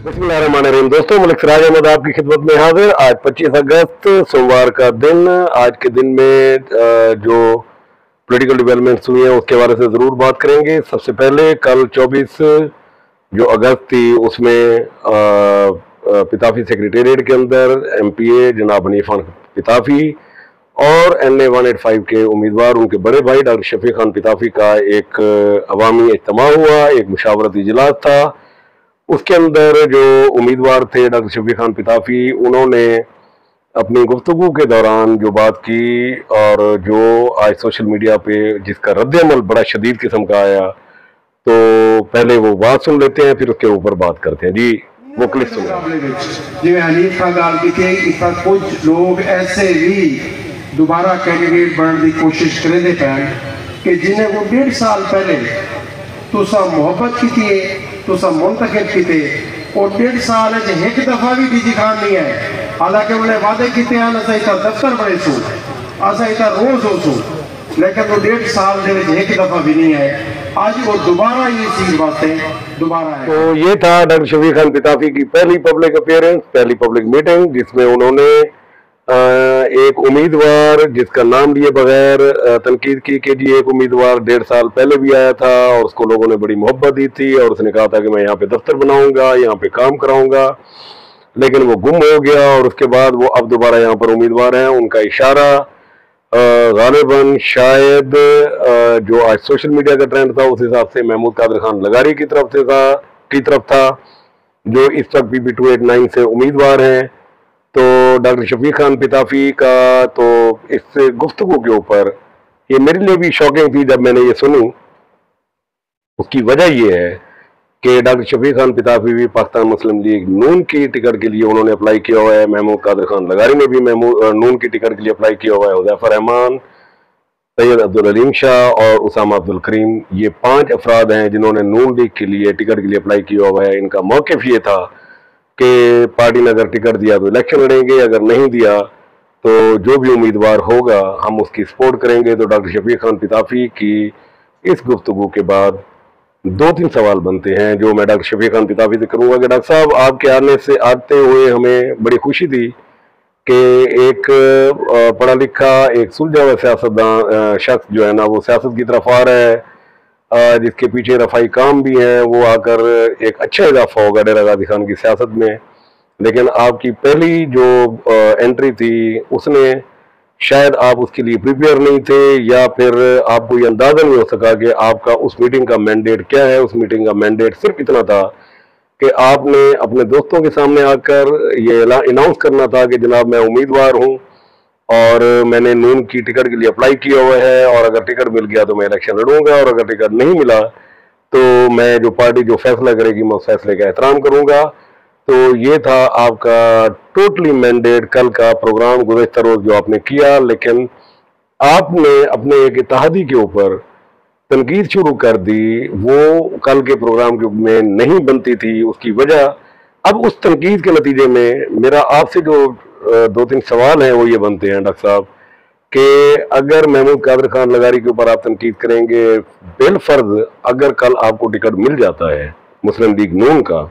बिस्मिल्लाहिर्रहमानिर्रहीम। दोस्तों, मलिक सिराज अहमद आपकी खिदमत में हाजिर। आज 25 अगस्त सोमवार का दिन। आज के दिन में जो पॉलिटिकल डेवलपमेंट्स हुई हैं उसके बारे से ज़रूर बात करेंगे। सबसे पहले कल 24 जो अगस्त थी उसमें पिताफी सेक्रेटेरिएट के अंदर MPA जनाब हनीफ खान पिताफी और NA 185 के उम्मीदवार उनके बड़े भाई डॉक्टर शफीक खान पिताफी का एक अवामी इज्तिमा हुआ, एक मुशावरती इजलास था। उसके अंदर जो उम्मीदवार थे डॉक्टर शफीक खान पिताफी, उन्होंने अपनी गुफ्तगू के दौरान जो बात की और जो आज सोशल मीडिया पे जिसका रद्द-ए-अमल बड़ा शदीद किस्म का आया, तो पहले वो बात सुन लेते हैं फिर उसके ऊपर बात करते हैं। जी वो क्लिप सुनिए। जिवें हनीफ खान गल की इतना कुछ लोग ऐसे भी दोबारा कैंडिडेट बनने की कोशिश करेंदे पैन कि जिन्हें वो 1.5 साल पहले तुसा मोहब्बत की तुसा मुंतखब किते और 1.5 साल एक दफा भी डीजी खान नहीं है। हालांकि उन्हें वादे किते हैं असा इतना दफ्तर बड़े सू असा इतना रोज हो सू, लेकिन वो 1.5 साल एक दफा भी नहीं है। आज वो दोबारा ये चीज बातें दोबारा है। तो ये था डॉक्टर शफीक खान पिताफी की पहली पब्लिक अपीयरेंस, पहली पब्लिक मीटिंग, जिसमें उन्होंने एक उम्मीदवार जिसका नाम लिए बगैर तनकीद की कि जी एक उम्मीदवार 1.5 साल पहले भी आया था और उसको लोगों ने बड़ी मोहब्बत दी थी और उसने कहा था कि मैं यहाँ पे दफ्तर बनाऊंगा, यहाँ पे काम कराऊंगा, लेकिन वो गुम हो गया और उसके बाद वो अब दोबारा यहाँ पर उम्मीदवार हैं। उनका इशारा गालिबन शायद जो आज सोशल मीडिया का ट्रेंड था उस हिसाब से महमूद कादर खान लगारी की तरफ था जो इस वक्त PP 289 से उम्मीदवार हैं। तो डॉक्टर शफीक खान पिताफी का तो इस गुफ्तगू के ऊपर ये मेरे लिए भी शॉकिंग थी जब मैंने ये सुनी। उसकी वजह ये है कि डॉक्टर शफीक खान पिताफी भी पाकिस्तान मुस्लिम लीग नून की टिकट के लिए उन्होंने अप्लाई किया हुआ है। महमूद कादर खान लगारी ने भी नून की टिकट के लिए अप्लाई किया हुआ है। हुज़ैफा रहमान, सैयद अब्दुल अलीम शाह और उसामा अब्दुल करीम, ये 5 अफराद हैं जिन्होंने नून लीग के लिए टिकट के लिए अप्लाई किया हुआ है। इनका मौक़िफ़ ये था कि पार्टी ने अगर टिकट दिया तो इलेक्शन लड़ेंगे, अगर नहीं दिया तो जो भी उम्मीदवार होगा हम उसकी सपोर्ट करेंगे। तो डॉक्टर शफीक खान पिताफी की इस गुफ्तगू के बाद 2-3 सवाल बनते हैं जो मैं डॉक्टर शफीक खान पिताफी से करूँगा कि डॉक्टर साहब, आपके आते हुए हमें बड़ी खुशी थी कि एक पढ़ा लिखा, एक सुलझा हुआ सियासतदान शख्स जो है ना वो सियासत की तरफ आ रहा है, जिसके पीछे रफाई काम भी हैं, वो आकर एक अच्छा इजाफा होगा डेरा गाजी खान की सियासत में। लेकिन आपकी पहली जो एंट्री थी उसने शायद आप उसके लिए प्रिपेयर नहीं थे या फिर आपको ये अंदाजा नहीं हो सका कि आपका उस मीटिंग का मैंडेट क्या है। उस मीटिंग का मैंडेट सिर्फ इतना था कि आपने अपने दोस्तों के सामने आकर ये अनाउंस करना था कि जनाब मैं उम्मीदवार हूँ और मैंने नून की टिकट के लिए अप्लाई किया हुआ है और अगर टिकट मिल गया तो मैं इलेक्शन लड़ूंगा और अगर टिकट नहीं मिला तो मैं जो पार्टी जो फैसला करेगी मैं उस फैसले का एहतराम करूंगा। तो ये था आपका टोटली मैंडेट, कल का प्रोग्राम गुज़श्ता रोज जो आपने किया। लेकिन आपने अपने एक इत्तेहादी के ऊपर तनकीद शुरू कर दी, वो कल के प्रोग्राम में नहीं बनती थी। उसकी वजह अब उस तनकीद के नतीजे में मेरा आपसे जो 2-3 सवाल हैं वो ये बनते हैं डॉक्टर साहब कि अगर महमूद कादर खान लगारी के ऊपर आप तनकीद करेंगे, बिलफर्ज अगर कल आपको टिकट मिल जाता है मुस्लिम लीग नून का,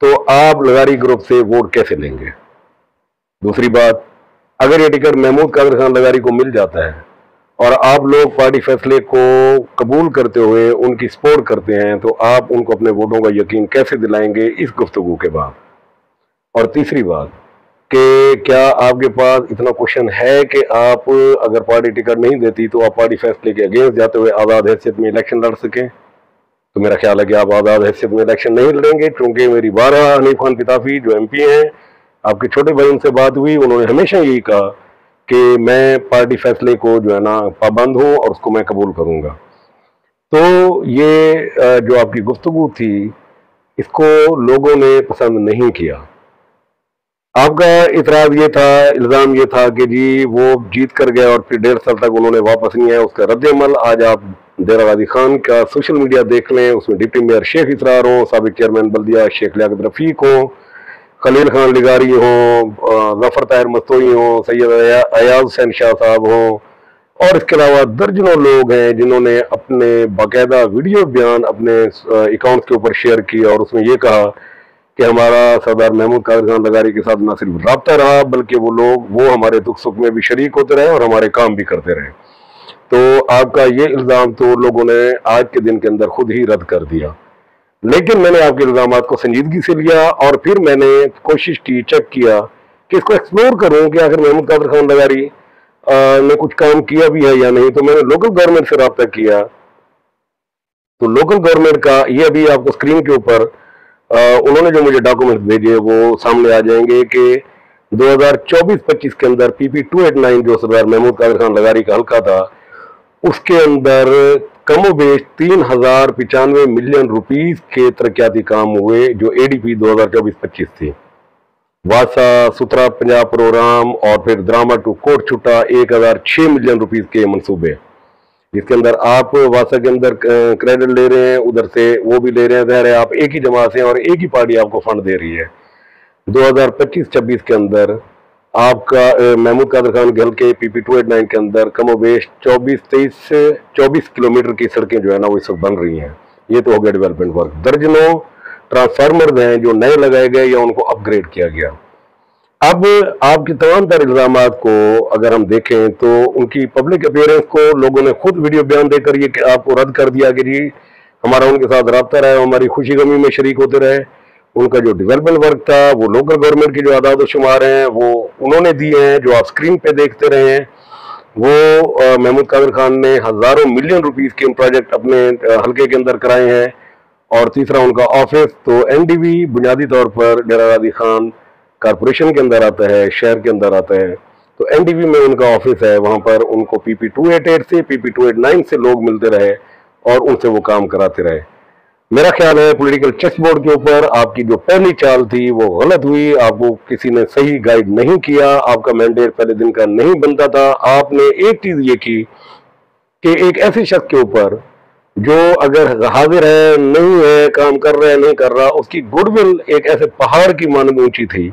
तो आप लगारी ग्रुप से वोट कैसे लेंगे? दूसरी बात, अगर ये टिकट महमूद कादर खान लगारी को मिल जाता है और आप लोग पार्टी फैसले को कबूल करते हुए उनकी सपोर्ट करते हैं, तो आप उनको अपने वोटों का यकीन कैसे दिलाएंगे इस गुफ्तगू के बाद? और तीसरी बात कि क्या आपके पास इतना क्वेश्चन है कि आप अगर पार्टी टिकट नहीं देती तो आप पार्टी फैसले के अगेंस्ट जाते हुए आज़ाद हैसियत में इलेक्शन लड़ सकें? तो मेरा ख्याल है कि आप आज़ाद हैसियत में इलेक्शन नहीं लड़ेंगे, क्योंकि मेरी 12 हनीफ खान पिताफी जो MP हैं, आपके छोटे भाई उनसे बात हुई, उन्होंने हमेशा यही कहा कि मैं पार्टी फैसले को जो है ना पाबंद हूँ और उसको मैं कबूल करूँगा। तो ये जो आपकी गुफ्तगू थी इसको लोगों ने पसंद नहीं किया। आपका इतराज़ ये था, इल्ज़ाम ये था कि जी वो जीत कर गए और फिर 1.5 साल तक उन्होंने वापस नहीं आया। उसका रद्द-ए-अमल आज आप डेरा गाजी खान का सोशल मीडिया देख लें, उसमें डिप्टी मेयर शेख इसरार हो, साबिक चेयरमैन बल्दिया शेख लियाकत रफ़ीक हो, खलील खान लिगारी हो, ज़फ़र ताहिर मस्तोई हो, सैयद अयाज हुसैन शाह साहब हो और इसके अलावा दर्जनों लोग हैं जिन्होंने अपने बाकायदा वीडियो बयान अपने अकाउंट के ऊपर शेयर किए और उसमें ये कहा कि हमारा सरदार महमूद कादिर खान लगारी के साथ न सिर्फ राब्ता रहा बल्कि वो हमारे दुख सुख में भी शरीक होते रहे और हमारे काम भी करते रहे। तो आपका ये इल्ज़ाम तो लोगों ने आज के दिन के अंदर खुद ही रद्द कर दिया, लेकिन मैंने आपके इल्ज़ामात को संजीदगी से लिया और फिर मैंने कोशिश की, चेक किया कि इसको एक्सप्लोर करूं कि आखिर महमूद कादिर खान लगारी ने कुछ काम किया भी है या नहीं। तो मैंने लोकल गवर्नमेंट से रब्ता किया, तो लोकल गवर्नमेंट का ये अभी आपको स्क्रीन के ऊपर उन्होंने जो मुझे डॉक्यूमेंट भेजे वो सामने आ जाएंगे कि 2024-25 के अंदर PP 289 जो सरदार महमूद कादिर खान लगारी का हल्का था, उसके अंदर कमोबेश 3095 मिलियन रुपीस के तरक्याती काम हुए जो ADP 2024-25 थी। वासा सुतरा पंजाब प्रोग्राम और फिर द्रामा टू कोट छुट्टा 1006 मिलियन रुपीस के मंसूबे, जिसके अंदर आप वासा के अंदर क्रेडिट ले रहे हैं, उधर से वो भी ले रहे हैं, ज़ाहिर है आप एक ही जमात से और एक ही पार्टी आपको फंड दे रही है। 2025-26 के अंदर आपका महमूद कादिर खान के हल्के PP 289 के अंदर कमोबेश 24 किलोमीटर की सड़कें जो है ना वो इस वक्त बन रही हैं। ये तो हो गया डेवलपमेंट वर्क। दर्जनों ट्रांसफार्मर हैं जो नए लगाए गए या उनको अपग्रेड किया गया। अब आपके तमाम तर इल्ज़ामात को अगर हम देखें तो उनकी पब्लिक अपीयरेंस को लोगों ने खुद वीडियो बयान देकर ये आपको रद्द कर दिया कि जी हमारा उनके साथ रब्ता रहा, हमारी खुशी गमी में शरीक होते रहे। उनका जो डेवलपमेंट वर्क था वो लोकल गवर्नमेंट के जो आदाद शुमार हैं वो उन्होंने दिए हैं, जो आप स्क्रीन पे देखते रहे हैं। वो महमूद कादिर खान ने हज़ारों मिलियन रुपीस के प्रोजेक्ट अपने हल्के के अंदर कराए हैं। और तीसरा उनका ऑफिस तो NDV बुनियादी तौर पर डेरा गाजी खान कारपोरेशन के अंदर आता है, शहर के अंदर आता है। तो NDV में उनका ऑफिस है, वहाँ पर उनको PP 288 से PP 289 से लोग मिलते रहे और उनसे वो काम कराते रहे। मेरा ख्याल है पॉलिटिकल चेस बोर्ड के ऊपर आपकी जो पहली चाल थी वो गलत हुई। आपको किसी ने सही गाइड नहीं किया, आपका मैंडेट पहले दिन का नहीं बनता था। आपने एक चीज ये की कि एक ऐसे शख्स के ऊपर जो अगर हाजिर है, नहीं है, काम कर रहा है, नहीं कर रहा, उसकी गुडविल एक ऐसे पहाड़ की मानद ऊंची थी।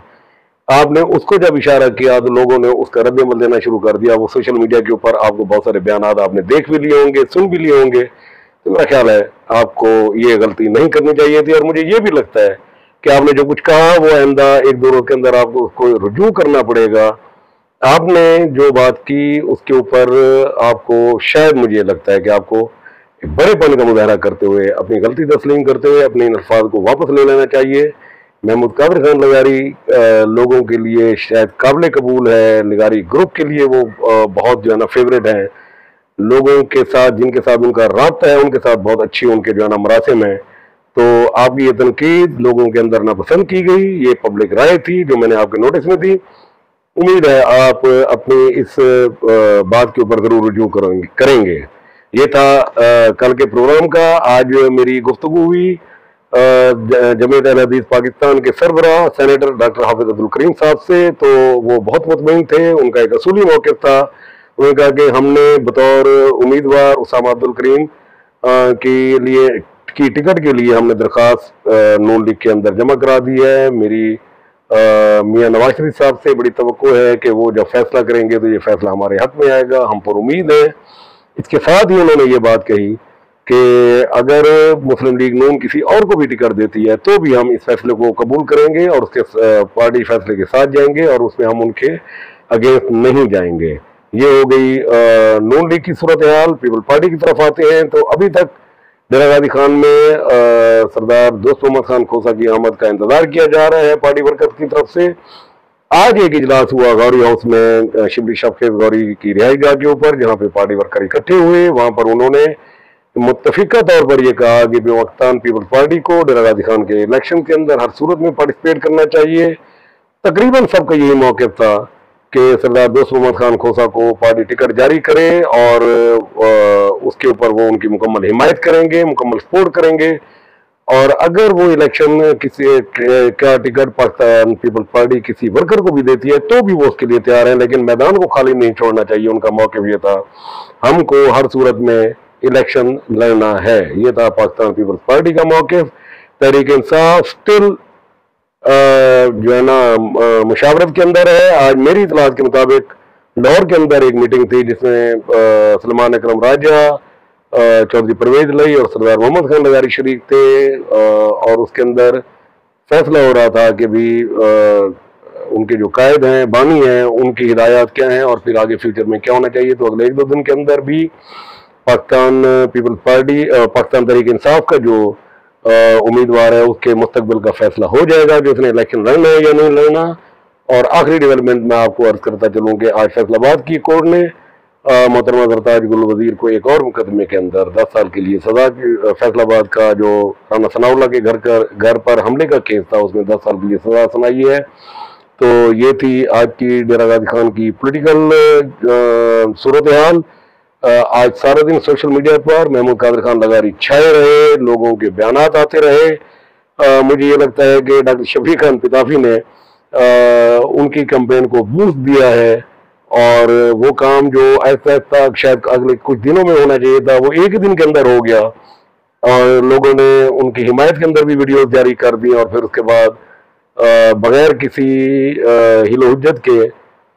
आपने उसको जब इशारा किया तो लोगों ने उसका रद्द-ए-अमल देना शुरू कर दिया। वो सोशल मीडिया के ऊपर आपको बहुत सारे बयानात आपने देख भी लिए होंगे, सुन भी लिए होंगे। तो मेरा ख्याल है आपको ये गलती नहीं करनी चाहिए थी। और मुझे ये भी लगता है कि आपने जो कुछ कहा वो आइंदा 1-2 रोज के अंदर आपको उसको रुजू करना पड़ेगा। आपने जो बात की उसके ऊपर आपको शायद मुझे लगता है कि आपको बड़ेपन का मुजाहरा करते हुए, अपनी गलती तस्लीम करते हुए अपने इन अल्फाज को वापस ले लेना चाहिए। महमूद कादिर खान लगारी लोगों के लिए शायद काबिल कबूल है, लगारी ग्रुप के लिए वो बहुत जो है ना फेवरेट है। लोगों के साथ जिनके साथ उनका राब्ता है उनके साथ बहुत अच्छी उनके जो है ना मरासिम है। तो आपकी ये तनकीद लोगों के अंदर नापसंद की गई, ये पब्लिक राय थी जो मैंने आपके नोटिस में दी। उम्मीद है आप अपनी इस बात के ऊपर जरूर रुजू करेंगे। ये था कल के प्रोग्राम का। आज मेरी गुफ्तगू हुई जमीयत अहले हदीस पाकिस्तान के सरबराह सेनेटर डॉक्टर हाफिज अब्दुल करीम साहब से। तो वो बहुत मुतमईन थे, उनका एक असूली मौक़िफ़ था। उन्होंने कहा कि हमने बतौर उम्मीदवार उसामा अब्दुल करीम की टिकट के लिए हमने दरख्वास्त नून लीग के अंदर जमा करा दी है। मेरी मियां नवाज शरीफ साहब से बड़ी तवक्को है कि वो जब फैसला करेंगे तो ये फैसला हमारे हक में आएगा, हम पर उम्मीद है। इसके साथ ही उन्होंने ये बात कही कि अगर मुस्लिम लीग नून किसी और को भी टिकट देती है तो भी हम इस फैसले को कबूल करेंगे और उसके पार्टी फैसले के साथ जाएंगे और उसमें हम उनके अगेंस्ट नहीं जाएंगे। ये हो गई नून लीग की सूरत हाल। पीपल पार्टी की तरफ आते हैं तो अभी तक डेरा गाजी खान में सरदार दोस्त मोहम्मद खान खोसा की आमद का इंतजार किया जा रहा है पार्टी वर्कर्स की तरफ से। आज एक इजलास हुआ गौरी हाउस में शिबली शफेज गौरी की रिहाई गाह के ऊपर, जहाँ पे पार्टी वर्कर इकट्ठे हुए। वहां पर उन्होंने मुत्तफिका तौर पर यह कहा कि बेवक्तान पीपल पार्टी को डेरा गाजी खान के इलेक्शन के अंदर हर सूरत में पार्टिसिपेट करना चाहिए। तकरीबन सबका यही मौक़िफ़ था कि सरदार दोस्त मोहम्मद खान खोसा को पार्टी टिकट जारी करे और उसके ऊपर वो उनकी मुकम्मल हिमायत करेंगे, मुकम्मल सपोर्ट करेंगे। और अगर वो इलेक्शन किसी का टिकट पाकिस्तान पीपल पार्टी किसी वर्कर को भी देती है तो भी वो उसके लिए तैयार है, लेकिन मैदान को खाली नहीं छोड़ना चाहिए। उनका मौक़िफ़ ये था हमको हर सूरत में इलेक्शन लड़ना है। ये था पाकिस्तान पीपल्स पार्टी का मौक़िफ़। तहरीक इंसाफ स्टिल जो है ना मुशावरत के अंदर है। आज मेरी इतलात के मुताबिक लाहौर के अंदर एक मीटिंग थी जिसमें सलमान अकरम राजा, चौधरी परवेज लई और सरदार मोहम्मद खान लगारी शरीक थे और उसके अंदर फैसला हो रहा था कि भी उनके जो कायद हैं, बानी हैं, उनकी हिदायत क्या हैं और फिर आगे फ्यूचर में क्या होना चाहिए। तो अगले 1-2 दिन के अंदर भी पाकिस्तान पीपल्स पार्टी, पाकिस्तान तहरीक इंसाफ का जो उम्मीदवार है उसके मुस्तकबिल का फैसला हो जाएगा कि उसने इलेक्शन लड़ना है या नहीं लड़ना। और आखिरी डेवलपमेंट मैं आपको अर्ज करता चलूँ कि आज फैसलाबाद की कोर्ट ने मोहतरमा सरताज गुल वजीर को एक और मुकदमे के अंदर 10 साल के लिए सजा की। फैसलाबाद का जो राना सनाउल्लाह के घर पर हमले का केस था उसमें 10 साल के लिए सजा सुनाई है। तो ये थी आज की डेरा गाजी खान की पॉलिटिकल सूरत हाल। आज सारा दिन सोशल मीडिया पर महमूद कादर खान लगारी छाए रहे, लोगों के बयानात आते रहे। मुझे ये लगता है कि डॉक्टर शफीक खान पिताफी ने उनकी कैंपेन को बूस्ट दिया है और वो काम जो ऐसा ऐसा शायद अगले कुछ दिनों में होना चाहिए था वो एक ही दिन के अंदर हो गया और लोगों ने उनकी हिमायत के अंदर भी वीडियोस जारी कर दी और फिर उसके बाद बगैर किसी हिलो हुज्जत के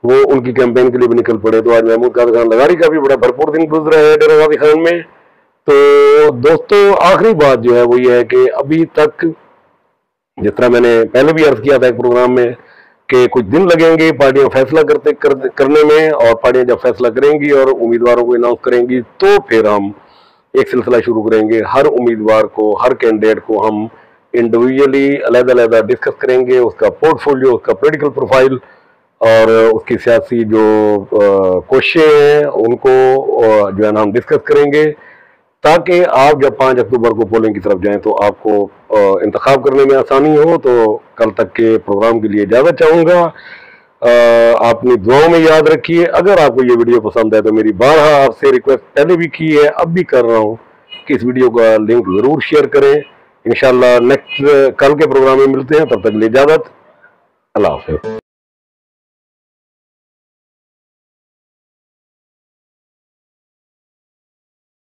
वो उनकी कैंपेन के लिए भी निकल पड़े। तो आज महमूद कादर खान लगारी का भी बड़ा भरपूर दिन गुजरा है डेरा गाजी खान में। तो दोस्तों आखिरी बात जो है वो ये है कि अभी तक जिस तरह मैंने पहले भी अर्ज किया था एक प्रोग्राम में कि कुछ दिन लगेंगे पार्टियां फैसला करने में, और पार्टियां जब फैसला करेंगी और उम्मीदवारों को अनाउंस करेंगी तो फिर हम एक सिलसिला शुरू करेंगे। हर उम्मीदवार को, हर कैंडिडेट को हम इंडिविजुअली अलग-अलग डिस्कस करेंगे, उसका पोर्टफोलियो, उसका पॉलिटिकल प्रोफाइल और उसकी सियासी जो कोशिशें हैं उनको जो है ना हम डिस्कस करेंगे, ताकि आप जब 5 अक्टूबर को पोलिंग की तरफ जाएं तो आपको इंतखाब करने में आसानी हो। तो कल तक के प्रोग्राम के लिए इजाज़त चाहूँगा। अपनी दुआओं में याद रखिए। अगर आपको ये वीडियो पसंद है तो मेरी बारहा आपसे रिक्वेस्ट पहले भी की है, अब भी कर रहा हूँ कि इस वीडियो का लिंक ज़रूर शेयर करें। इंशाल्लाह नेक्स्ट कल के प्रोग्राम में मिलते हैं, तब तक के लिए इजाज़त। अल्लाह हाफ़िज़।